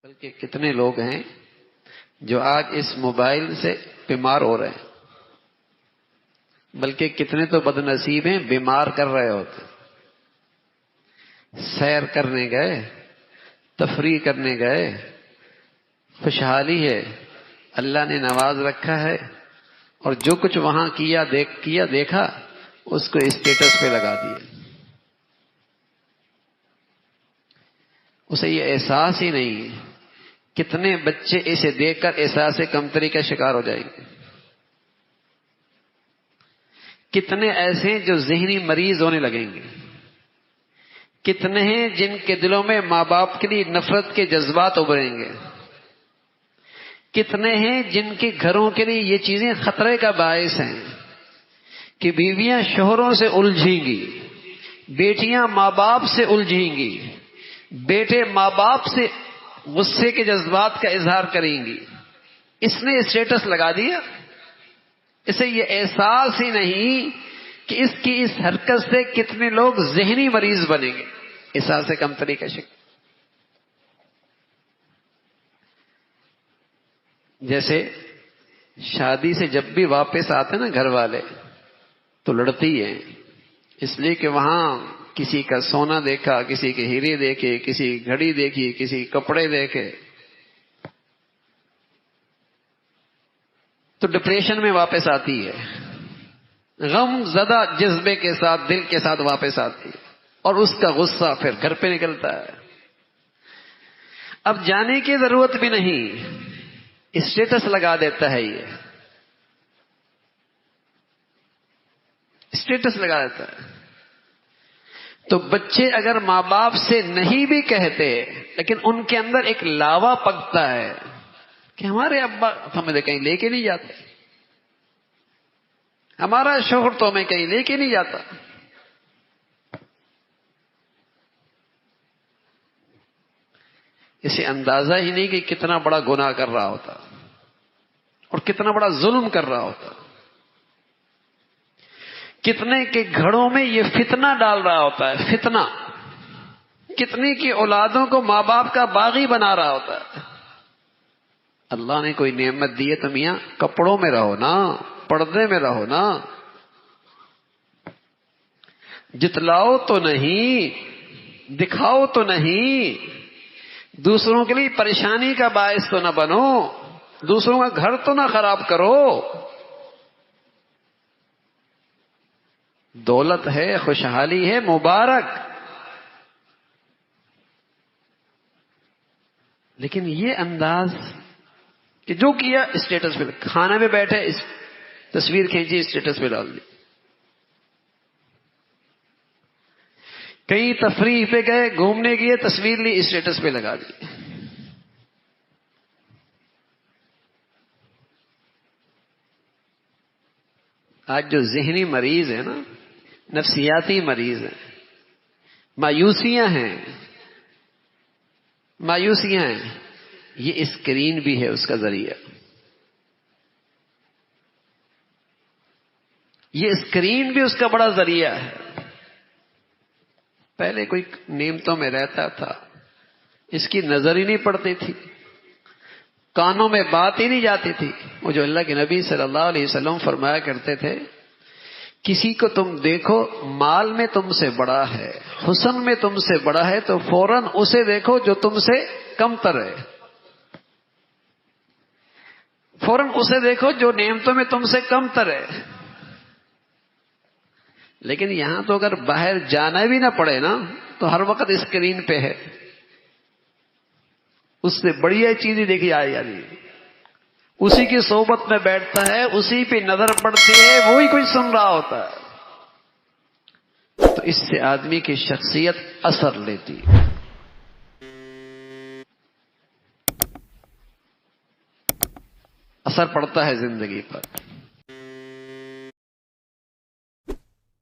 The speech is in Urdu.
بلکہ کتنے لوگ ہیں جو آج اس موبائل سے بیمار ہو رہے ہیں، بلکہ کتنے تو بد نصیب ہیں بیمار کر رہے ہوتے۔ سیر کرنے گئے، تفریح کرنے گئے، خوشحالی ہے، اللہ نے نواز رکھا ہے، اور جو کچھ وہاں کیا دیکھا اس کو اسٹیٹس پہ لگا دیا۔ اسے یہ احساس ہی نہیں ہے۔ کتنے بچے اسے دیکھ کر احساس کمتری کا شکار ہو جائیں گے، کتنے ایسے ہیں جو ذہنی مریض ہونے لگیں گے، کتنے ہیں جن کے دلوں میں ماں باپ کے لیے نفرت کے جذبات ابھریں گے، کتنے ہیں جن کے گھروں کے لیے یہ چیزیں خطرے کا باعث ہیں کہ بیویاں شوہروں سے الجھیں گی، بیٹیاں ماں باپ سے الجھیں گی، بیٹے ماں باپ سے غصے کے جذبات کا اظہار کریں گی۔ اس نے اسٹیٹس لگا دیا، اسے یہ احساس ہی نہیں کہ اس کی اس حرکت سے کتنے لوگ ذہنی مریض بنیں گے، احساس کمتری کا شکار۔ جیسے شادی سے جب بھی واپس آتے نا گھر والے تو لڑتی ہیں، اس لیے کہ وہاں کسی کا سونا دیکھا، کسی کے ہیرے دیکھے، کسی گھڑی دیکھی، کسی کپڑے دیکھے، تو ڈپریشن میں واپس آتی ہے، غم زدہ جذبے کے ساتھ، دل کے ساتھ واپس آتی ہے، اور اس کا غصہ پھر گھر پہ نکلتا ہے۔ اب جانے کی ضرورت بھی نہیں، اسٹیٹس لگا دیتا ہے، یہ اسٹیٹس لگا دیتا ہے۔ تو بچے اگر ماں باپ سے نہیں بھی کہتے لیکن ان کے اندر ایک لاوا پکتا ہے کہ ہمارے ابا تو ہمیں کہیں لے کے نہیں جاتے، ہمارا شوہر تو ہمیں کہیں لے کے نہیں جاتا۔ اسے اندازہ ہی نہیں کہ کتنا بڑا گناہ کر رہا ہوتا اور کتنا بڑا ظلم کر رہا ہوتا، کتنے کے گھروں میں یہ فتنہ ڈال رہا ہوتا ہے، فتنہ، کتنے کی اولادوں کو ماں باپ کا باغی بنا رہا ہوتا ہے۔ اللہ نے کوئی نعمت دی ہے تو میاں کپڑوں میں رہو نا، پردے میں رہو نا، جتلاؤ تو نہیں، دکھاؤ تو نہیں، دوسروں کے لیے پریشانی کا باعث تو نہ بنو، دوسروں کا گھر تو نہ خراب کرو۔ دولت ہے، خوشحالی ہے، مبارک، لیکن یہ انداز کہ جو کیا اسٹیٹس پہ، کھانے میں بیٹھے اس تصویر کھینچی اسٹیٹس پہ ڈال دی، کہیں تفریح پہ گئے، گھومنے گئے، تصویر لی اسٹیٹس پہ لگا دی۔ آج جو ذہنی مریض ہے نا، نفسیاتی مریض ہیں، مایوسیاں ہیں، یہ اسکرین بھی ہے اس کا ذریعہ، یہ اسکرین بھی اس کا بڑا ذریعہ ہے۔ پہلے کوئی نعمتوں میں رہتا تھا، اس کی نظر ہی نہیں پڑتی تھی، کانوں میں بات ہی نہیں جاتی تھی۔ وہ جو اللہ کے نبی صلی اللہ علیہ وسلم فرمایا کرتے تھے، کسی کو تم دیکھو مال میں تم سے بڑا ہے، حسن میں تم سے بڑا ہے، تو فوراً اسے دیکھو جو تم سے کم تر ہے، فوراً اسے دیکھو جو نعمتوں میں تم سے کم تر ہے۔ لیکن یہاں تو اگر باہر جانا بھی نہ پڑے نا تو ہر وقت اسکرین پہ ہے، اس سے بڑھیا چیزیں دیکھی آ جا رہی ہے، اسی کی صحبت میں بیٹھتا ہے، اسی پہ نظر پڑتی ہے، وہی کچھ سن رہا ہوتا ہے، تو اس سے آدمی کی شخصیت اثر لیتی ہے، اثر پڑتا ہے زندگی پر۔